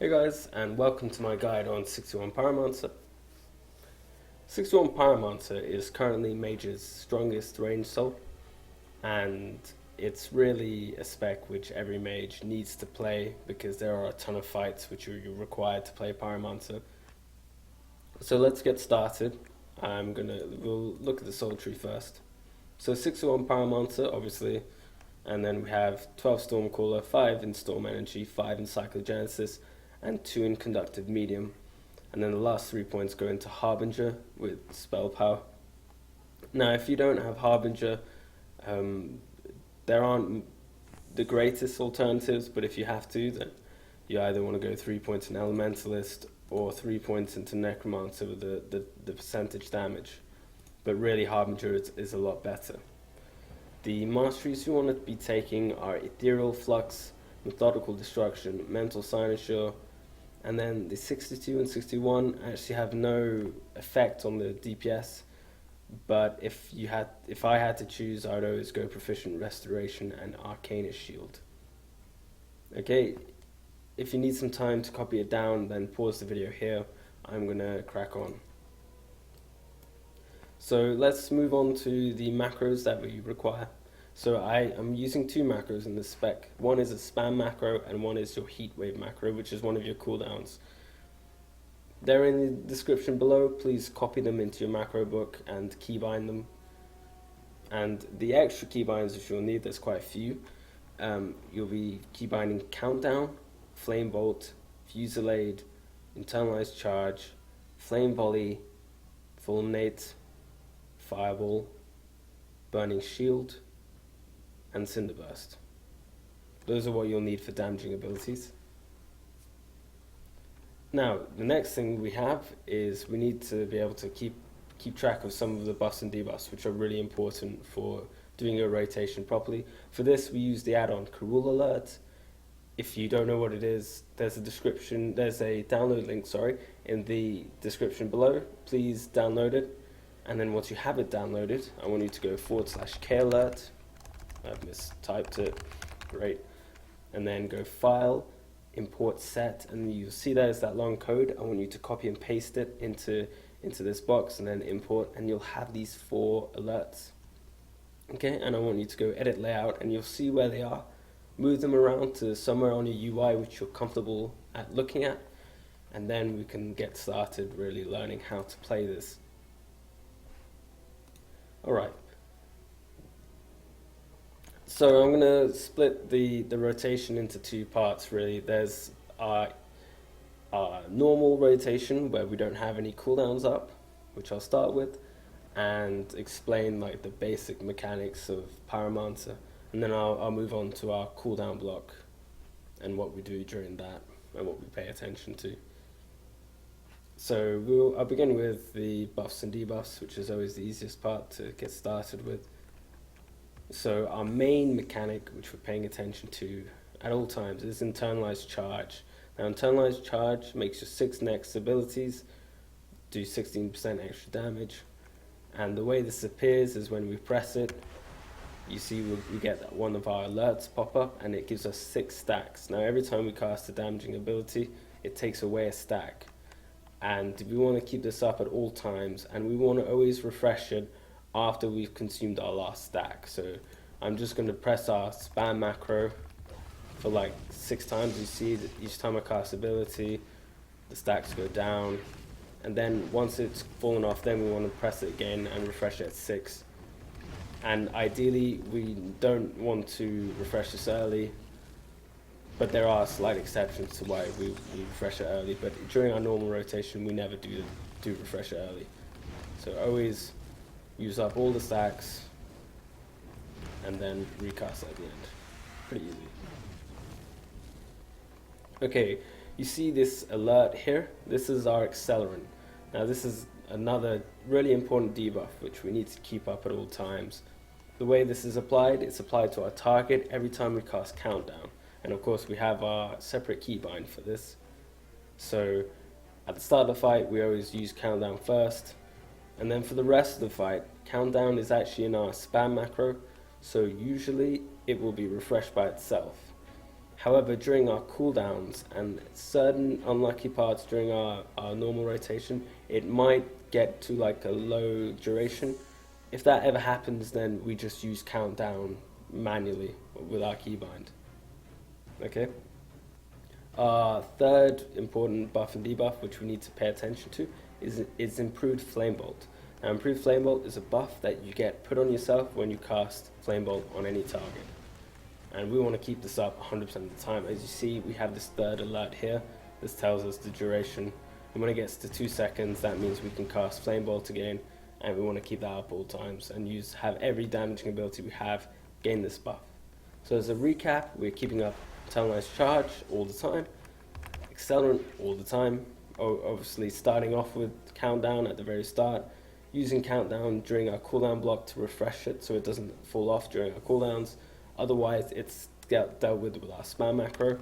Hey guys, and welcome to my guide on 61 Pyromancer. 61 Pyromancer is currently Mage's strongest range soul, and it's really a spec which every Mage needs to play because there are a ton of fights which you're required to play Pyromancer. So let's get started. We'll look at the soul tree first. So 61 Pyromancer, obviously, and then we have 12 Stormcaller, 5 in Storm Energy, 5 in Cyclogenesis, and 2 in Conductive Medium. And then the last 3 points go into Harbinger with Spell Power. Now, if you don't have Harbinger, there aren't the greatest alternatives, but if you have to, then you either want to go 3 points in Elementalist or 3 points into Necromancer with the percentage damage. But really, Harbinger is a lot better. The masteries you want to be taking are Ethereal Flux, Methodical Destruction, Mental Cynosure, and then the 62 and 61 actually have no effect on the DPS, but if I had to choose, I would always go Proficient Restoration and Arcanist Shield. Okay, if you need some time to copy it down, then pause the video here. I'm gonna crack on. So let's move on to the macros that we require. So I am using 2 macros in this spec. One is a spam macro and one is your Heatwave macro, which is one of your cooldowns. They're in the description below. Please copy them into your macro book and keybind them. And the extra keybinds, if you'll need, there's quite a few. You'll be keybinding Countdown, Flame Bolt, Fusillade, Internalized Charge, Flame Volley, Fulminate, Fireball, Burning Shield, and Cinderburst. Those are what you'll need for damaging abilities. Now, the next thing we have is we need to be able to keep track of some of the buffs and debuffs, which are really important for doing your rotation properly. For this, we use the add-on Karuul Alert. If you don't know what it is, there's a download link, in the description below. Please download it, and then once you have it downloaded, I want you to go /kalert. I've mistyped it, great. And then go File, Import Set, and you'll see there's that long code. I want you to copy and paste it into this box and then import, and you'll have these 4 alerts. Okay, and I want you to go Edit Layout, and you'll see where they are. Move them around to somewhere on your UI which you're comfortable at looking at, and then we can get started really learning how to play this. Alright. So I'm going to split the rotation into 2 parts, really. There's our normal rotation, where we don't have any cooldowns up, which I'll start with, and explain like the basic mechanics of Pyromancer. And then I'll move on to our cooldown block, and what we do during that, and what we pay attention to. So I'll begin with the buffs and debuffs, which is always the easiest part to get started with. So our main mechanic, which we're paying attention to at all times, is Internalized Charge. Now, Internalized Charge makes your 6 next abilities do 16% extra damage, and the way this appears is when we press it, you see we get one of our alerts pop up, and it gives us 6 stacks. Now, every time we cast a damaging ability, it takes away a stack, and we want to keep this up at all times, and we want to always refresh it after we've consumed our last stack. So I'm just going to press our spam macro for like 6 times. You see that each time I cast ability, the stacks go down, and then once it's fallen off, then we want to press it again and refresh it at 6. And ideally we don't want to refresh this early, but there are slight exceptions to why we refresh it early. But during our normal rotation, we never do refresh it early. So always use up all the stacks and then recast at the end. Pretty easy. Okay, you see this alert here? This is our accelerant. Now this is another really important debuff which we need to keep up at all times. The way this is applied, it's applied to our target every time we cast Countdown. And of course we have our separate keybind for this. So at the start of the fight, we always use Countdown first. And then for the rest of the fight, Countdown is actually in our spam macro, so usually it will be refreshed by itself. However, during our cooldowns and certain unlucky parts during our normal rotation, it might get to like a low duration. If that ever happens, then we just use countdown manually with our keybind. Okay. Our third important buff and debuff, which we need to pay attention to, is improved Flame Bolt. Now, improved Flame Bolt is a buff that you get put on yourself when you cast Flame Bolt on any target. And we want to keep this up 100% of the time. As you see, we have this third alert here. This tells us the duration. And when it gets to 2 seconds, that means we can cast Flame Bolt again. And we want to keep that up all times and have every damaging ability we have gain this buff. So as a recap, we're keeping up internalized charge all the time, accelerant all the time, obviously starting off with countdown at the very start, using countdown during our cooldown block to refresh it so it doesn't fall off during our cooldowns. Otherwise, it's dealt with our spam macro.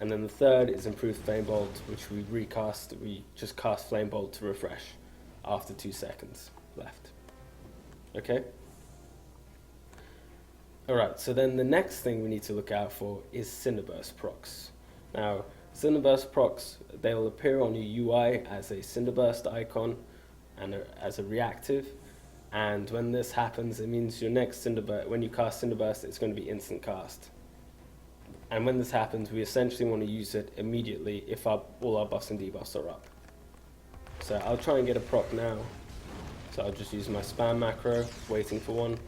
And then the third is improved Flame Bolt, which we recast. We just cast Flame Bolt to refresh after 2 seconds left. Okay? Alright, so then the next thing we need to look out for is Cinderburst procs. Now, Cinderburst procs, they will appear on your UI as a Cinderburst icon and as a reactive. And when this happens, it means your next Cinderburst, when you cast Cinderburst, it's going to be instant cast. And when this happens, we essentially want to use it immediately if all our buffs and debuffs are up. So I'll try and get a proc now. So I'll just use my spam macro, waiting for one.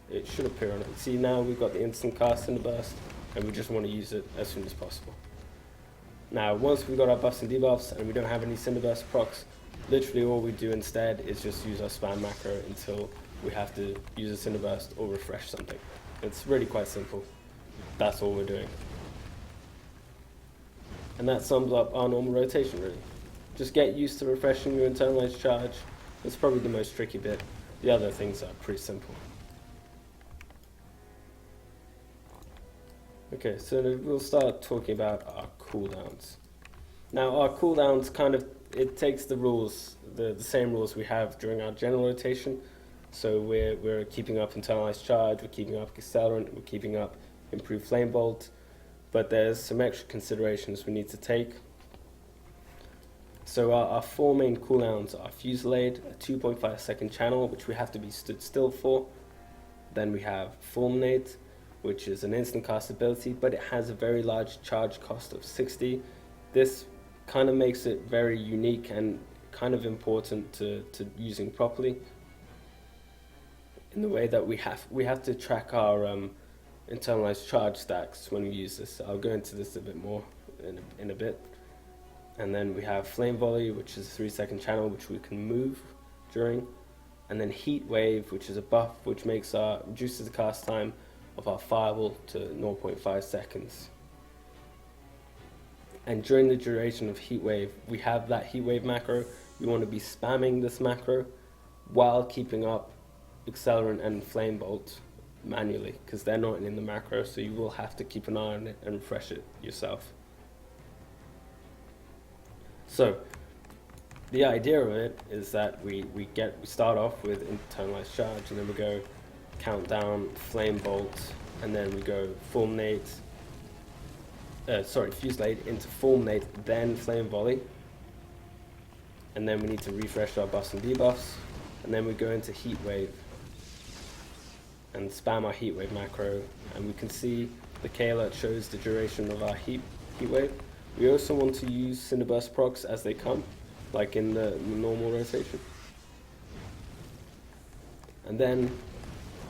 It should appear on it. See, now we've got the instant cast Cinderburst, and we just want to use it as soon as possible. Now, once we've got our buffs and debuffs and we don't have any Cinderburst procs, literally all we do instead is just use our spam macro until we have to use a Cinderburst or refresh something. It's really quite simple. That's all we're doing. And that sums up our normal rotation, really. Just get used to refreshing your internalized charge. It's probably the most tricky bit. The other things are pretty simple. Okay, so we'll start talking about our cooldowns. Now, our cooldowns it takes the rules, the same rules we have during our general rotation. So we're keeping up internalized charge, we're keeping up accelerant, we're keeping up improved Flame Bolt, but there's some extra considerations we need to take. So our four main cooldowns are Fusillade, a 2.5 second channel, which we have to be stood still for. Then we have Fulminate, which is an instant cast ability, but it has a very large charge cost of 60. This kind of makes it very unique and kind of important to using properly, in the way that we have to track our internalized charge stacks when we use this. I'll go into this a bit more in a bit. And then we have Flame Volley, which is a 3 second channel which we can move during. And then Heatwave, which is a buff which reduces the cast time of our Fireball to 0.5 seconds. And during the duration of Heatwave, we have that Heatwave macro. You want to be spamming this macro while keeping up Accelerant and Flame Bolt manually, because they're not in the macro, so you will have to keep an eye on it and refresh it yourself. So the idea of it is that we start off with internalized charge, and then we go countdown, Flame Bolt, and then we go Fusillade into Fulminate, then Flame Volley, and then we need to refresh our buffs and debuffs, and then we go into Heatwave and spam our Heatwave macro, and we can see the Karuul Alert shows the duration of our Heatwave. We also want to use Cinderburst procs as they come, like in the normal rotation. And then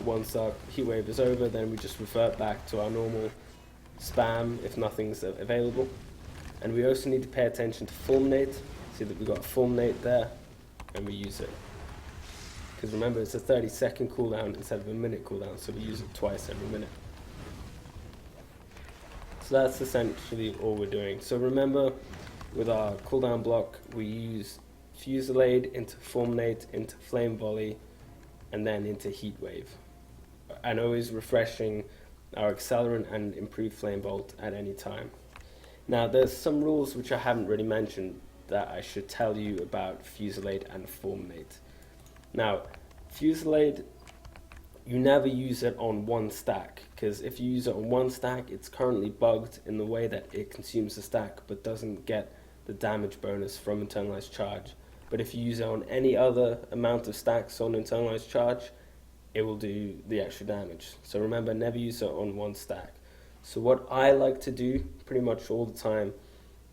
once our Heatwave is over, then we just revert back to our normal spam if nothing's available. And we also need to pay attention to Fulminate. See that we've got a Fulminate there, and we use it. Because remember, it's a 30-second cooldown instead of a minute cooldown, so we use it twice every minute. So that's essentially all we're doing. So remember, with our cooldown block, we use Fusillade into Fulminate, into Flame Volley, and then into Heatwave. And always refreshing our Accelerant and improved Flame Bolt at any time. Now, there's some rules which I haven't really mentioned that I should tell you about Fusillade and Fulminate. Now, Fusillade you never use it on one stack, because if you use it on one stack, it's currently bugged in the way that it consumes the stack but doesn't get the damage bonus from internalized charge. But if you use it on any other amount of stacks on internalized charge, it will do the extra damage. So remember, never use it on one stack. So what I like to do pretty much all the time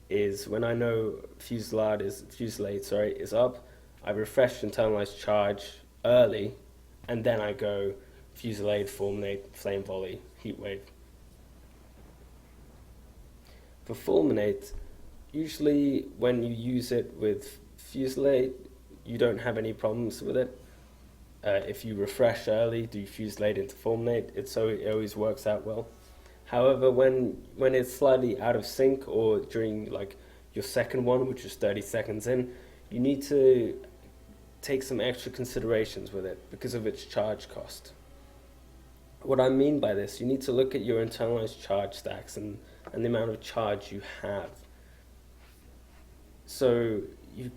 is when I know Fusillade is up, I refresh internalized charge early, and then I go Fusillade, Fulminate, Flame Volley, Heatwave. For Fulminate, usually when you use it with Fusillade, you don't have any problems with it. If you refresh early, do Fusillade into Fulminate, it always works out well. However, when it's slightly out of sync, or during like your second one, which is 30 seconds in, you need to take some extra considerations with it because of its charge cost. What I mean by this, you need to look at your internalized charge stacks and the amount of charge you have. So you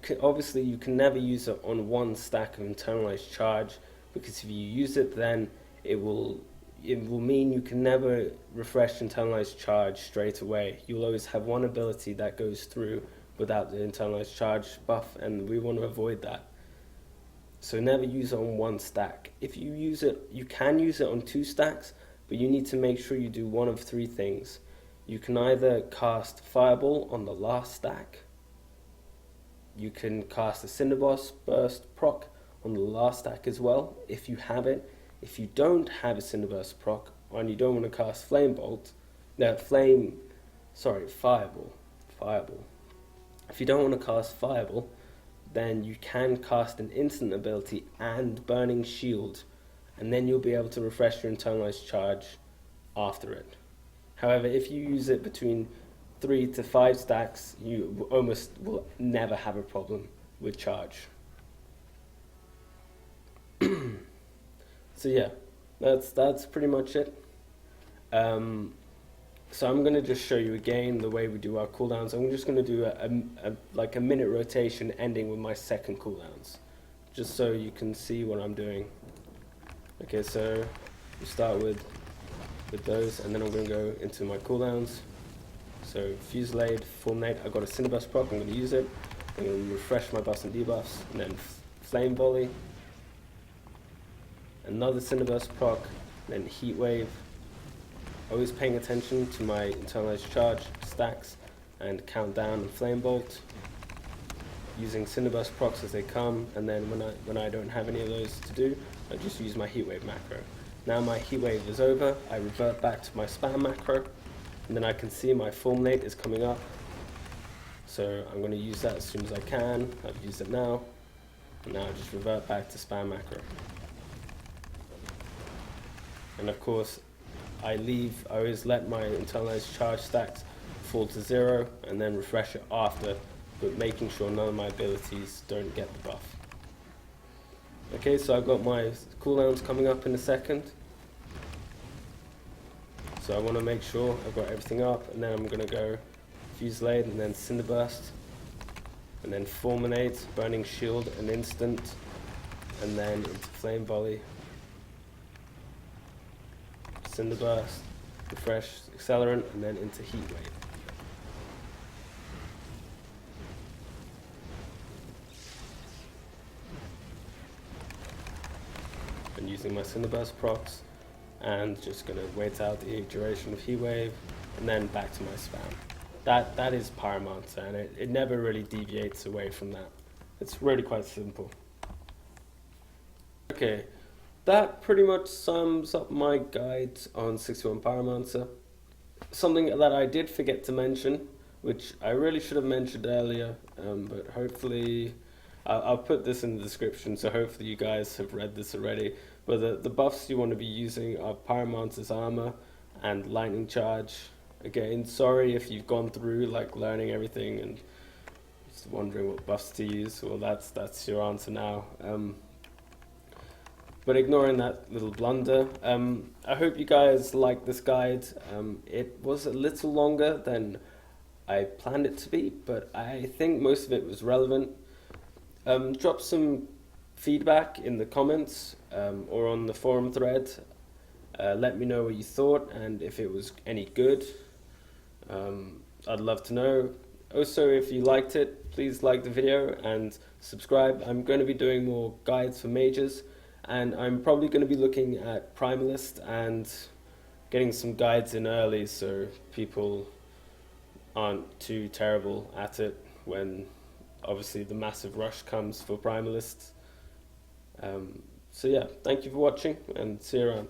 can never use it on one stack of internalized charge, because if you use it, then it will mean you can never refresh internalized charge straight away. You'll always have one ability that goes through without the internalized charge buff, and we want to avoid that. So never use it on one stack. If you use it, you can use it on two stacks, but you need to make sure you do one of three things. You can either cast Fireball on the last stack, you can cast a Cinderboss Burst proc on the last stack as well, if you have it. If you don't have a Cinderburst proc, and you don't want to cast Fireball. If you don't want to cast Fireball, then you can cast an instant ability and Burning Shield, and then you'll be able to refresh your internalized charge after it. However, if you use it between 3 to 5 stacks, you almost will never have a problem with charge. So yeah, that's pretty much it. So I'm going to just show you again the way we do our cooldowns. I'm just going to do a minute rotation ending with my second cooldowns, just so you can see what I'm doing. Okay, so we start with those, and then I'm going to go into my cooldowns. So Fusillade, Fulminate, I've got a Cinderburst proc, I'm going to use it. I'm going to refresh my buffs and debuffs, and then Flame Volley, another Cinderburst proc, then Heatwave. Always paying attention to my internalized charge stacks and Countdown and Flame Bolt. Using Cinderburst procs as they come, and then when I don't have any of those to do, I just use my Heatwave macro. Now my Heatwave is over, I revert back to my spam macro, and then I can see my Fulminate is coming up. So I'm going to use that as soon as I can. I've used it now, and now I just revert back to spam macro. And of course, I always let my internalized charge stacks fall to 0 and then refresh it after, but making sure none of my abilities don't get the buff. Okay, so I've got my cooldowns coming up in a second. So I want to make sure I've got everything up, and then I'm going to go Fusillade and then Cinderburst, and then Fulminate, Burning Shield, an instant, and then into Flame Volley. Cinderburst, refresh, accelerant, and then into Heatwave. And using my Cinderburst procs, and just going to wait out the duration of Heatwave, and then back to my spam. That is Pyromancer, and it never really deviates away from that. It's really quite simple. Okay. That pretty much sums up my guide on 61 Pyromancer. Something that I did forget to mention, which I really should have mentioned earlier, but hopefully I'll put this in the description, so hopefully you guys have read this already. But the buffs you want to be using are Pyromancer's armor and lightning charge. Again, sorry if you've gone through like learning everything and just wondering what buffs to use. Well, that's your answer now. But ignoring that little blunder, I hope you guys like this guide. It was a little longer than I planned it to be, but I think most of it was relevant. Drop some feedback in the comments. or on the forum thread. Let me know what you thought and if it was any good. I'd love to know. Also, if you liked it, please like the video and subscribe. I'm going to be doing more guides for mages, and I'm probably going to be looking at Primalist and getting some guides in early so people aren't too terrible at it when obviously the massive rush comes for Primalists. So yeah, thank you for watching and see you around.